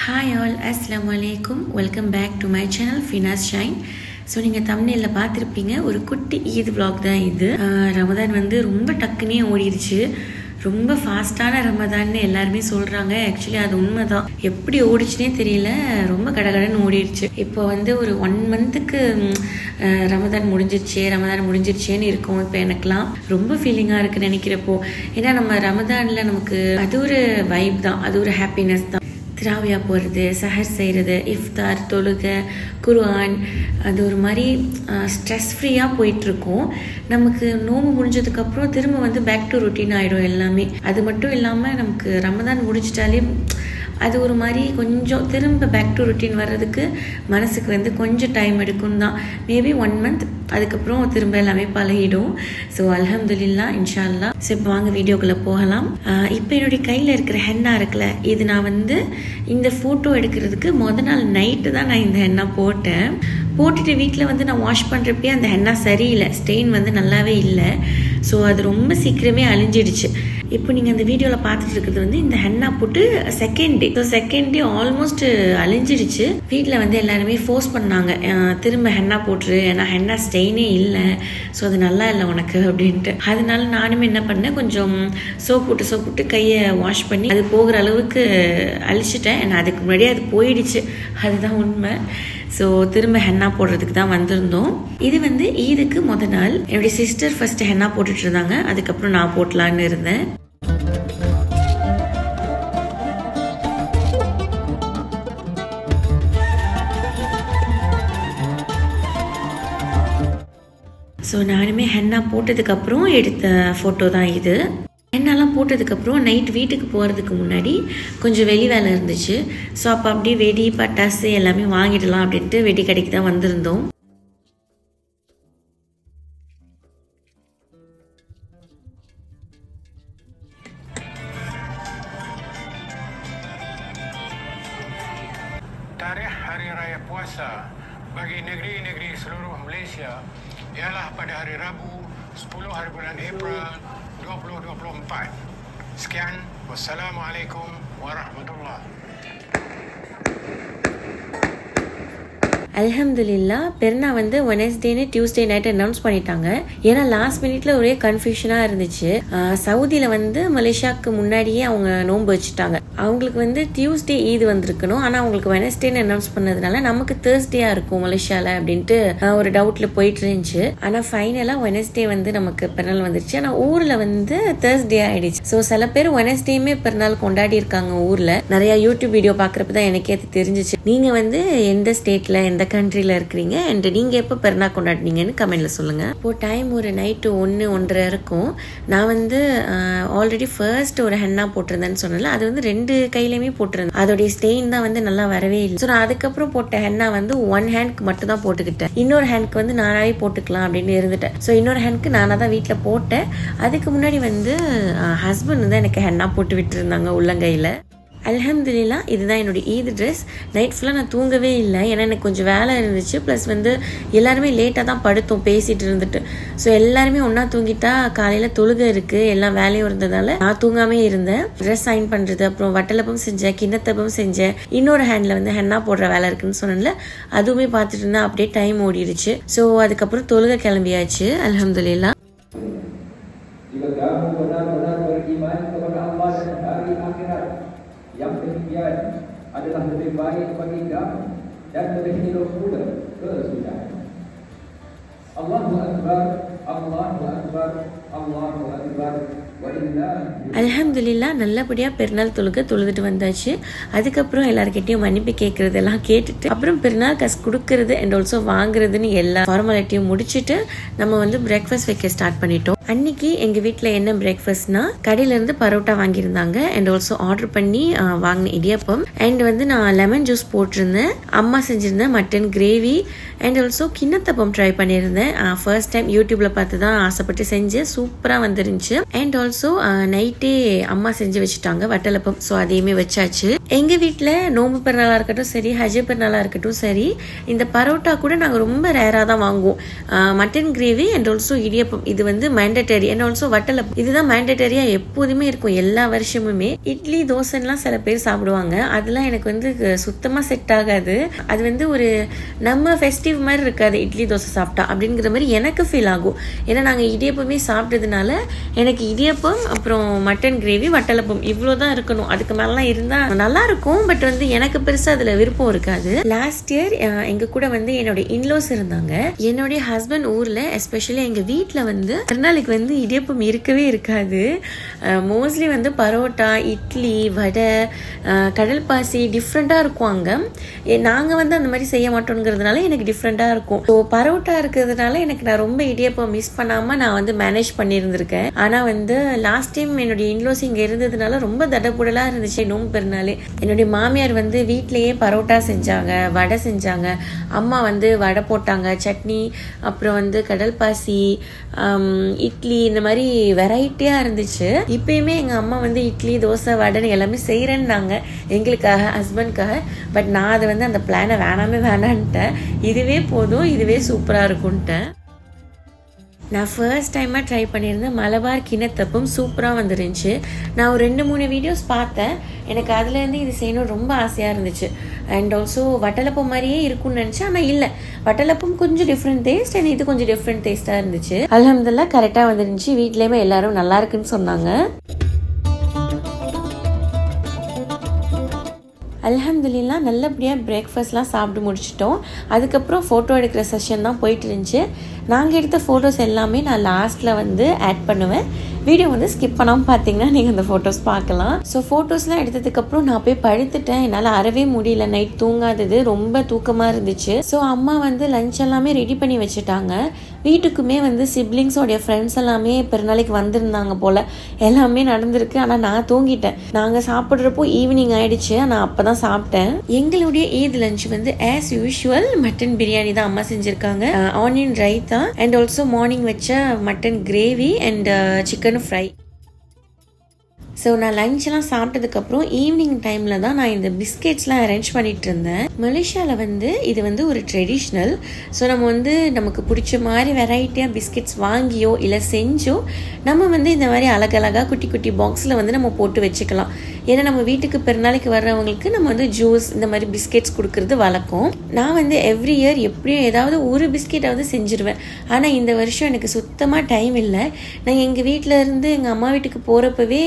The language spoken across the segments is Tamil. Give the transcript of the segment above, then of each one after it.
Hi all, Assalamu alaikum. Welcome back to my channel Finas Shine. So நீங்கள் தம்ப்நெயில்ல பார்த்துருப்பீங்க ஒரு குட்டி ஈத் vlog தான் இது. ரமதான் வந்து ரொம்ப டக்குனே ஓடிடுச்சு. ரொம்ப ஃபாஸ்ட்டான ரமதான்னு எல்லாருமே சொல்கிறாங்க. ஆக்சுவலி அது உண்மை தான். எப்படி ஓடிச்சுனே தெரியல, ரொம்ப கடகடன்னு ஓடிடுச்சு. இப்போ வந்து ஒரு 1 மந்த்துக்கு ரமதான் முடிஞ்சிருச்சேன்னு இருக்கும். இப்போ எனக்குலாம் ரொம்ப ஃபீலிங்காக இருக்குன்னு நினைக்கிறப்போ. ஏன்னா நம்ம ரமதானில் நமக்கு அது ஒரு வைப் தான், அது ஒரு ஹாப்பினஸ் தான். திராவியா போகிறது, சஹர் செய்கிறது, இஃப்தார், தொழுகை, குர்ஆன், அது ஒரு மாதிரி ஸ்ட்ரெஸ் ஃப்ரீயாக போயிட்டுருக்கோம். நமக்கு நோம்பு முடிஞ்சதுக்கப்புறம் திரும்ப வந்து பேக் டு ரொட்டீன் ஆகிடும் எல்லாமே. அது மட்டும் இல்லாமல் நமக்கு ரமதான் முடிச்சிட்டாலே அது ஒரு மாதிரி கொஞ்சம் திரும்ப பேக் டு ரொட்டீன் வர்றதுக்கு மனசுக்கு வந்து கொஞ்சம் டைம் எடுக்கும் தான். மேபி 1 மந்த், அதுக்கப்புறம் திரும்ப எல்லாமே பழகிடும். ஸோ அல்ஹம்துலில்லாஹ், இன்ஷா அல்லாஹ். ஸோ இப்போ வாங்க வீடியோக்குள்ளே போகலாம். இப்போ என்னுடைய கையில் இருக்கிற ஹென்னா இருக்குல்ல, இது நான் வந்து இந்த ஃபோட்டோ எடுக்கிறதுக்கு நாள் நைட்டு தான் நான் இந்த ஹென்னா போட்டுட்டு வீட்டில் வந்து நான் வாஷ் பண்ணுறப்பே அந்த ஹென்னா சரியில்லை, ஸ்டெயின் வந்து நல்லாவே இல்லை. ஸோ அது ரொம்ப சீக்கிரமே அழிஞ்சிடுச்சு. இப்போ நீங்கள் அந்த வீடியோவில் பார்த்துட்டு இருக்கிறது வந்து இந்த ஹென்னா போட்டு செகண்ட் டே ஆல்மோஸ்ட் அழிஞ்சிடுச்சு. வீட்டில் வந்து எல்லாருமே ஃபோர்ஸ் பண்ணாங்க, திரும்ப ஹென்னா போட்டுரு, ஏன்னா ஹென்னா ஸ்டெயினே இல்லை, ஸோ அது நல்லா இல்லை உனக்கு அப்படின்ட்டு. அதனால நானுமே என்ன பண்ணேன், கொஞ்சம் சோப் போட்டு கையை வாஷ் பண்ணி அது போகிற அளவுக்கு அழிச்சிட்டேன். ஏன்னா அதுக்கு முன்னாடியே அது போயிடுச்சு, அதுதான் உண்மை. ஸோ திரும்ப ஹென்னா போடுறதுக்கு தான் வந்திருந்தோம். இது வந்து ஈதுக்கு நாள் என்னுடைய சிஸ்டர் ஃபர்ஸ்ட் ஹென்னா போட்டுட்டு இருந்தாங்க, அதுக்கப்புறம் நான் போட்டலான்னு இருந்தேன். ஸோ நானுமே ஹென்னா போட்டதுக்கப்புறம் எடுத்த ஃபோட்டோ தான் இது. ஹென்னாலாம் போட்டதுக்கப்புறம் நைட் வீட்டுக்கு போகிறதுக்கு முன்னாடி கொஞ்சம் வெளி வேலை இருந்துச்சு. ஸோ அப்போ அப்படியே வெடி பட்டாசு எல்லாமே வாங்கிடலாம் அப்படின்ட்டு வெடி கடைக்கு தான் வந்திருந்தோம். Tarikh Hari Raya Puasa bagi negeri-negeri seluruh Malaysia ialah pada hari Rabu 10 hari bulan April 2024. Sekian, wassalamualaikum warahmatullahi. அல்ஹம்துலில்லாஹ், பெருனா வந்து வெனஸ்டேன்னு டியூஸ்டே நைட் அனௌன்ஸ் பண்ணிட்டாங்க. ஏன்னா லாஸ்ட் மினிட்ல ஒரே கன்ஃபியூஷனாக இருந்துச்சு. சவுதியில் வந்து மலேசியாவுக்கு முன்னாடியே அவங்க நோன்பு வச்சுட்டாங்க. அவங்களுக்கு வந்து டியூஸ்டே ஈது வந்திருக்கணும், ஆனால் அவங்களுக்கு வெனஸ்டேன்னு அனௌன்ஸ் பண்ணதுனால நமக்கு தேர்ஸ்டேயா இருக்கும் மலேசியாவில் அப்படின்ட்டு ஒரு டவுட்ல போயிட்டு இருந்துச்சு. ஆனால் ஃபைனலாக வெனஸ்டே வந்து நமக்கு பெருநாள் வந்துருச்சு. ஆனால் ஊரில் வந்து தேர்ஸ்டே ஆயிடுச்சு. ஸோ சில பேர் வெனஸ்டேயுமே பெருநாள் கொண்டாடி இருக்காங்க ஊரில். நிறைய யூடியூப் வீடியோ பார்க்குறப்ப தான் எனக்கே அது தெரிஞ்சிச்சு. நீங்கள் வந்து எந்த ஸ்டேட்ல எந்த கண்ட்ரில இருக்கிறீங்க அண்ட் நீங்க எப்போ பெருநாள் கொண்டாடினீங்கன்னு கமெண்ட்ல சொல்லுங்க. இப்போ டைம் ஒரு நைட்டு 1-1:30 இருக்கும். நான் வந்து ஆல்ரெடி ஃபர்ஸ்ட் ஒரு ஹென்னா போட்டிருந்தேன்னு சொன்னல, அது வந்து 2 கையிலையுமே போட்டிருந்தேன். அதோடைய ஸ்டெயின் தான் வந்து நல்லா வரவே இல்லை. ஸோ நான் அதுக்கப்புறம் போட்ட ஹென்னா வந்து 1 ஹேண்ட்க்கு மட்டும் தான் போட்டுக்கிட்டேன். இன்னொரு ஹேண்ட்க்கு வந்து நானாவே போட்டுக்கலாம் அப்படின்னு இருந்துட்டேன். ஸோ இன்னொரு ஹேண்ட்க்கு நானாக தான் வீட்டில் போட்டேன். அதுக்கு முன்னாடி வந்து ஹஸ்பண்ட் வந்து எனக்கு ஹென்னா போட்டு விட்டு இருந்தாங்க உள்ளங்கையில். அல்ஹம்துலில்லாஹ், இதுதான் என்னுடைய ஈத் ட்ரெஸ். நைட் ஃபுல்லாக நான் தூங்கவே இல்லை, ஏன்னா எனக்கு கொஞ்சம் வேலை இருந்துச்சு. ப்ளஸ் வந்து எல்லாருமே லேட்டாக தான் படுத்தோம் பேசிட்டு இருந்துட்டு. ஸோ எல்லாருமே ஒன்றா தூங்கிட்டா காலையில் தொழுகை இருக்குது, எல்லாம் வேலையும் இருந்ததால நான் தூங்காமே இருந்தேன். ட்ரெஸ் சைன் பண்ணுறது, அப்புறம் வட்டலப்பம் செஞ்சேன், கிண்ணத்தப்பம் செஞ்சேன். இன்னொரு ஹேண்டில் வந்து ஹென்னா போடுற வேலை இருக்குன்னு சொன்னேன்ல, அதுவுமே பார்த்துட்டு இருந்தா அப்படியே டைம் ஓடிடுச்சு. ஸோ அதுக்கப்புறம் தொழுகை கிளம்பியாச்சு. அல்ஹம்துலில்லாஹ். Yang demikian adalah lebih baik bagi kamu dan lebih hidup pula kesudahan. Allahu Akbar, Allahu Akbar, Allahu Akbar. அல்ஹம்துலில்லாஹ், நல்லபடியாக பெருநாள் தொழுதுட்டு வந்தாச்சு. அதுக்கப்புறம் எல்லாருக்கிட்டையும் மன்னிப்பு கேட்கறதெல்லாம் கேட்டுட்டு அப்புறம் பெருநாள் காசு கொடுக்கறது அண்ட் ஆல்சோ வாங்குறதுன்னு எல்லா ஃபார்மாலிட்டியும் முடிச்சுட்டு நம்ம வந்து பிரேக்ஃபாஸ்ட் வைக்க ஸ்டார்ட் பண்ணிட்டோம். அன்னைக்கு எங்கள் வீட்டில் என்ன பிரேக்ஃபாஸ்ட்னா, கடையிலேருந்து பரோட்டா வாங்கியிருந்தாங்க அண்ட் ஆல்சோ ஆர்டர் பண்ணி வாங்கின இடியப்பம் அண்ட் வந்து நான் லெமன் ஜூஸ் போட்டிருந்தேன். அம்மா செஞ்சுருந்தேன் மட்டன் கிரேவி அண்ட் ஆல்சோ கிண்ணத்தப்பம் ட்ரை பண்ணியிருந்தேன். ஃபர்ஸ்ட் டைம் யூடியூப்ல பார்த்து தான் ஆசைப்பட்டு செஞ்சேன், சூப்பராக வந்துருந்துச்சு. அண்ட் ஆல்சோ நைட்டே அம்மா செஞ்சு வச்சுட்டாங்க வட்டலப்பம். ஸோ அதையுமே வச்சாச்சு. எங்கள் வீட்டில் நோம்பு பெருநாளாக இருக்கட்டும் சரி, ஹஜ் பெருநாளாக இருக்கட்டும் சரி, இந்த பரோட்டா கூட நாங்கள் ரொம்ப ரேராக தான் வாங்குவோம். Mutton gravy and also idiyappam இது வந்து mandatory mandatory. And also watalappam இதுதான் மேண்டட்டரியா எப்போதுமே இருக்கும் எல்லா வருஷமுமே. இட்லி தோசைலாம் சில பேர் சாப்பிடுவாங்க, அதெல்லாம் எனக்கு வந்து சுத்தமா செட் ஆகாது. அது வந்து ஒரு நம்ம ஃபெஸ்டிவ் மாதிரி இருக்காது இட்லி தோசை சாப்பிட்டா அப்படிங்கிற மாதிரி எனக்கு ஃபீல் ஆகும். ஏன்னா நாங்கள் இடியப்பமே சாப்பிட்டதுனால எனக்கு இடியப்பம் அப்புறம் மட்டன் கிரேவி வட்டலப்பம் இவ்வளோதான் இருக்கணும், அதுக்கு மேலாம் இருந்தால் நல்லா இருக்கும். பட் வந்து எனக்கு பெருசாக அதில் விருப்பம் இருக்காது. லாஸ்ட் இயர் எங்க கூட வந்து என்னோட இன்லோஸ் இருந்தாங்க. என்னுடைய ஹஸ்பண்ட் ஊரில் எஸ்பெஷலி எங்கள் வீட்டில் வந்து மறுநாளைக்கு வந்து இடியப்பம் இருக்கவே இருக்காது. மோஸ்ட்லி வந்து பரோட்டா, இட்லி, வடை, கடல் பாசி டிஃப்ரெண்ட்டாக இருக்கும் அங்கே. நாங்கள் வந்து அந்த மாதிரி செய்ய மாட்டோங்கிறதுனால எனக்கு டிஃப்ரெண்ட்டாக இருக்கும். ஸோ பரோட்டா இருக்கிறதுனால எனக்கு நான் ரொம்ப இடியப்பம் மிஸ் பண்ணாமல் நான் வந்து மேனேஜ் பண்ணியிருந்திருக்கேன். ஆனால் வந்து லாஸ்ட் டைம் என்னுடைய இன்லோஸ் இங்கே இருந்ததுனால ரொம்ப தடப்புடலாக இருந்துச்சு நோம்பு பெருநாள். என்னுடைய மாமியார் வந்து வீட்டிலேயே பரோட்டா செஞ்சாங்க, வடை செஞ்சாங்க, அம்மா வந்து வடை போட்டாங்க, சட்னி, அப்புறம் வந்து கடல் பாசி, இட்லி, இந்த மாதிரி வெரைட்டியாக இருந்துச்சு. இப்பயுமே எங்கள் அம்மா வந்து இட்லி, தோசை, வடைன்னு எல்லாமே செய்கிறேன்னாங்க எங்களுக்காக, ஹஸ்பண்ட்காக. பட் நான் அதை வந்து அந்த பிளானை வேணான்ட்டேன். இதுவே போதும், இதுவே சூப்பராக இருக்கும்ன்ட்டேன். நான் ஃபர்ஸ்ட் டைமாக ட்ரை பண்ணியிருந்தேன் மலபார் கிணத்தப்பம், சூப்பராக வந்துருந்துச்சு. நான் ஒரு 2-3 வீடியோஸ் பார்த்தேன், எனக்கு அதுலேருந்து இது செய்யணும் ரொம்ப ஆசையாக இருந்துச்சு. அண்ட் ஆல்சோ வட்டலப்பம் மாதிரியே இருக்கும்னு நினச்சேன், ஆனால் இல்லை, வட்டலப்பம் கொஞ்சம் டிஃப்ரெண்ட் டேஸ்ட் அண்ட் இது கொஞ்சம் டிஃப்ரெண்ட் டேஸ்ட்டாக இருந்துச்சு. அல்ஹம்துலில்லாஹ் கரெக்டாக வந்துருந்துச்சு. வீட்லேயுமே எல்லாரும் நல்லா இருக்குன்னு சொன்னாங்க. அல்ஹம்துலில்லாஹ் நல்லபடியாக பிரேக்ஃபாஸ்ட்லாம் சாப்பிட்டு முடிச்சிட்டோம். அதுக்கப்புறம் ஃபோட்டோ எடுக்கிற செஷன் தான் போயிட்டு இருந்துச்சு. நாங்கள் எடுத்த ஃபோட்டோஸ் எல்லாமே நான் லாஸ்ட்டில் வந்து ஆட் பண்ணுவேன். வீடியோ வந்து ஸ்கிப் பண்ணாமல் பார்த்தீங்கன்னா நீங்கள் அந்த ஃபோட்டோஸ் பார்க்கலாம். ஸோ ஃபோட்டோஸ்லாம் எடுத்ததுக்கப்புறம் நான் போய் படுத்துட்டேன். என்னால் அறவே முடியல, நைட் தூங்காதது, ரொம்ப தூக்கமாக இருந்துச்சு. ஸோ அம்மா வந்து லஞ்ச் எல்லாமே ரெடி பண்ணி வச்சுட்டாங்க. வீட்டுக்குமே வந்து சிப்ளிங்ஸோடைய ஃப்ரெண்ட்ஸ் எல்லாமே பெருநாளைக்கு வந்திருந்தாங்க போல், எல்லாமே நடந்திருக்கு. ஆனால் நான் தூங்கிட்டேன். நாங்கள் சாப்பிட்றப்போ ஈவினிங் ஆயிடுச்சு, நான் அப்போ தான் சாப்பிட்டேன். எங்களுடைய ஈத் லஞ்ச் வந்து ஆஸ் யூஷுவல் மட்டன் பிரியாணி தான் அம்மா செஞ்சுருக்காங்க, onion raita and also morning வச்ச mutton gravy and chicken fry. So நான் லஞ்செலாம் சாப்பிட்டதுக்கப்புறம் ஈவினிங் டைமில் தான் நான் இந்த பிஸ்கெட்ஸ்லாம் அரேஞ்ச் பண்ணிட்டு இருந்தேன். மலேசியாவில் வந்து இது வந்து ஒரு ட்ரெடிஷ்னல். ஸோ நம்ம வந்து நமக்கு பிடிச்ச மாதிரி வெரைட்டியாக பிஸ்கெட்ஸ் வாங்கியோ இல்லை செஞ்சோ நம்ம வந்து இந்த மாதிரி அழகழகாக குட்டி குட்டி பாக்ஸில் வந்து நம்ம போட்டு வச்சுக்கலாம். ஏன்னா நம்ம வீட்டுக்கு பெருநாளைக்கு வர்றவங்களுக்கு நம்ம வந்து ஜூஸ் இந்த மாதிரி பிஸ்கெட்ஸ் கொடுக்கறது வழக்கம். நான் வந்து எவ்ரி இயர் எப்படியும் ஏதாவது ஒரு பிஸ்கெட்டாவது செஞ்சுருவேன். ஆனால் இந்த வருஷம் எனக்கு சுத்தமாக டைம் இல்லை. நான் எங்கள் வீட்டில் இருந்து எங்கள் அம்மா வீட்டுக்கு போகிறப்பவே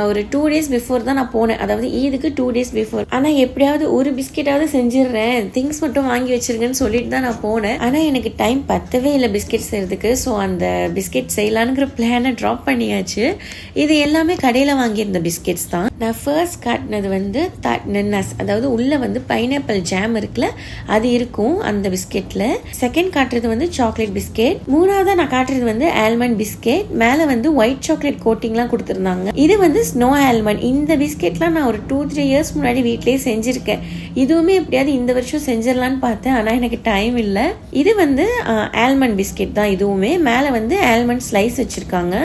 ஒரு 2 days பிஃபோர் தான் நான் போனேன், அதாவது ஈதுக்கு 2 days பிஃபோர். ஆனால் எப்படியாவது ஒரு பிஸ்கெட்டாவது செஞ்சிடுறேன், திங்ஸ் மட்டும் வாங்கி வச்சிருக்கேன்னு சொல்லிட்டு தான் நான் போனேன். ஆனால் எனக்கு டைம் பத்தவே இல்லை பிஸ்கெட் செய்யறதுக்கு. ஸோ அந்த பிஸ்கெட் செய்யலான்ங்கிற பிளானை ட்ராப் பண்ணியாச்சு. இது எல்லாமே கடையில் வாங்கியிருந்த பிஸ்கெட்ஸ் தான். நான் ஃபர்ஸ்ட் காட்டினது வந்து நன்னாஸ், அதாவது உள்ள வந்து பைனாப்பிள் ஜாம் இருக்குல்ல, அது இருக்கும் அந்த பிஸ்கெட்ல. செகண்ட் காட்டுறது வந்து சாக்லேட் பிஸ்கெட். மூணாவதா நான் காட்டுறது வந்து ஆல்மண்ட் பிஸ்கெட். மேல வந்து ஒயிட் சாக்லேட் கோட்டிங்லாம் கொடுத்துருந்தாங்க. இது வந்து ஸ்னோ ஆல்மண்ட். இந்த பிஸ்கெட்லாம் நான் ஒரு 2-3 years முன்னாடி வீட்லயே செஞ்சிருக்கேன். இதுவுமே எப்படியாவது இந்த வருஷம் செஞ்சிடலான்னு பார்த்தேன், ஆனா எனக்கு டைம் இல்லை. இது வந்து ஆல்மண்ட் பிஸ்கெட் தான். இதுவுமே மேல வந்து ஆல்மண்ட் ஸ்லைஸ் வச்சிருக்காங்க.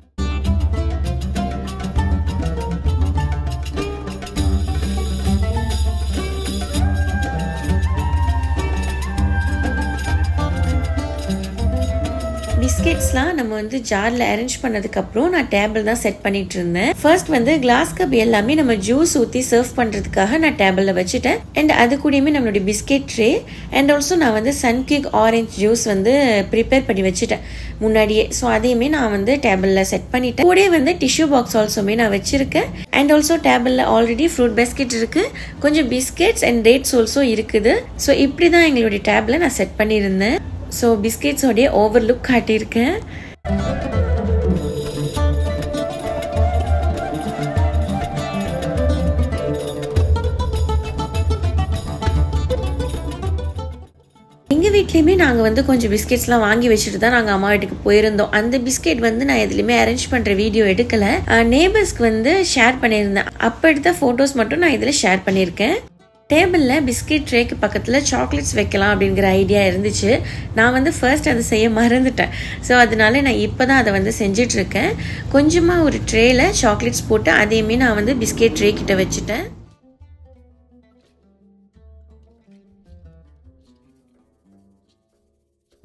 பிஸ்கெட்ஸ்லாம் நம்ம வந்து ஜாரில் அரேஞ்ச் பண்ணதுக்கப்புறம் நான் டேபிள் தான் செட் பண்ணிட்டு இருந்தேன். ஃபர்ஸ்ட் வந்து கிளாஸ் கப் எல்லாமே நம்ம ஜூஸ் ஊற்றி சர்வ் பண்ணுறதுக்காக நான் டேபிளில் வச்சுட்டேன். அண்ட் அது கூடயுமே நம்மளுடைய பிஸ்கெட் ட்ரே அண்ட் ஆல்சோ நான் வந்து சன்கிக் ஆரஞ்ச் ஜூஸ் வந்து ப்ரிப்பேர் பண்ணி வச்சுட்டேன் முன்னாடியே. ஸோ அதையுமே நான் வந்து டேபிளில் செட் பண்ணிட்டேன். கூட வந்து டிஷ்யூ பாக்ஸ் ஆல்சோமே நான் வச்சிருக்கேன். அண்ட் ஆல்சோ டேபிளில் ஆல்ரெடி ஃப்ரூட் பேஸ்கெட் இருக்கு, கொஞ்சம் பிஸ்கெட்ஸ் அண்ட் டேட்ஸ் ஆல்சோ இருக்குது. ஸோ இப்படி தான் எங்களுடைய டேபிளை நான் செட் பண்ணியிருந்தேன். ஸோ பிஸ்கெட்ஸோடைய ஓவர்லுக் காட்டியிருக்கேன். எங்கள் வீட்லேயுமே நாங்கள் வந்து கொஞ்சம் பிஸ்கெட்ஸ்லாம் வாங்கி வச்சுட்டு தான் நாங்கள் அம்மா வீட்டுக்கு போயிருந்தோம். அந்த பிஸ்கெட் வந்து நான் எதுலையுமே அரேஞ்ச் பண்ணுற வீடியோ எடுக்கலை, நேபர்ஸ்க்கு வந்து ஷேர் பண்ணியிருந்தேன். அப்போ எடுத்த ஃபோட்டோஸ் மட்டும் நான் இதில் ஷேர் பண்ணியிருக்கேன். டேபிளில் பிஸ்கெட் ட்ரேக்கு பக்கத்தில் சாக்லேட்ஸ் வைக்கலாம் அப்படிங்கிற ஐடியா இருந்துச்சு. நான் வந்து ஃபர்ஸ்ட் அதை செய்ய மறந்துட்டேன். ஸோ அதனால நான் இப்போ தான் அதை வந்து செஞ்சிட்ருக்கேன். கொஞ்சமாக ஒரு ட்ரேயில் சாக்லேட்ஸ் போட்டு அதையுமே நான் வந்து பிஸ்கெட் ட்ரே கிட்ட வச்சுட்டேன்.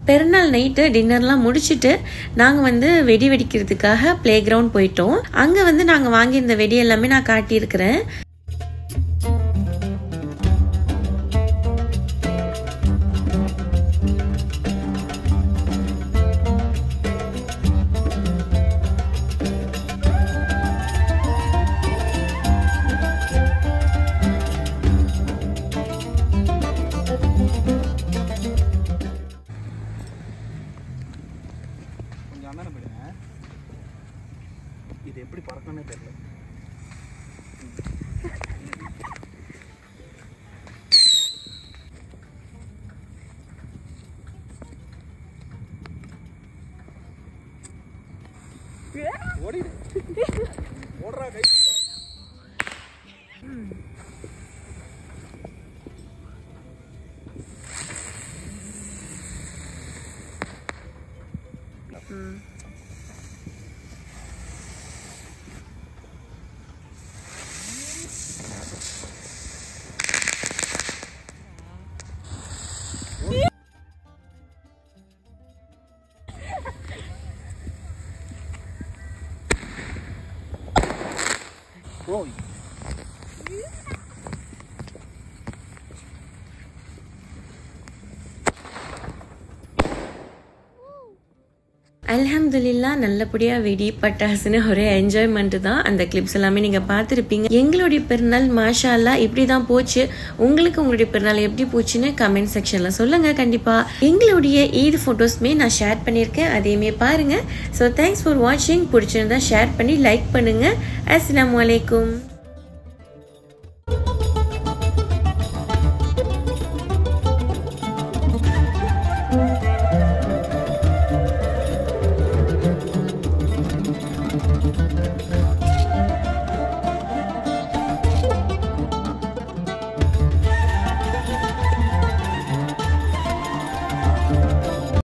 பெருநாள் நைட்டு டின்னர்லாம் முடிச்சுட்டு நாங்கள் வந்து வெடி வெடிக்கிறதுக்காக ப்ளே கிரவுண்ட் போயிட்டோம். அங்கே வந்து நாங்கள் வாங்கியிருந்த வெடி எல்லாமே நான் காட்டியிருக்கிறேன். இது எப்படி பறக்கணும்னே தெரியல. ஓடிடு ஓடுறா கை. Bro. அல்ஹம்துலில்லா நல்லபடியாக வெடி பட்டாசுன்னு ஒரே என்ஜாய்மெண்ட்டு தான். அந்த கிளிப்ஸ் எல்லாமே நீங்கள் பார்த்துருப்பீங்க. எங்களுடைய பெருநாள் மாஷா அல்லாஹ் இப்படி தான் போச்சு. உங்களுக்கு உங்களுடைய பெருநாள் எப்படி போச்சுன்னு கமெண்ட் செக்ஷனில் சொல்லுங்கள். கண்டிப்பாக எங்களுடைய ஈத் ஃபோட்டோஸ்மே நான் ஷேர் பண்ணியிருக்கேன், அதையுமே பாருங்கள். ஸோ தேங்க்ஸ் ஃபார் வாட்சிங். பிடிச்சிருந்தா ஷேர் பண்ணி லைக் பண்ணுங்கள். அஸ்ஸலாமு அலைக்கும்.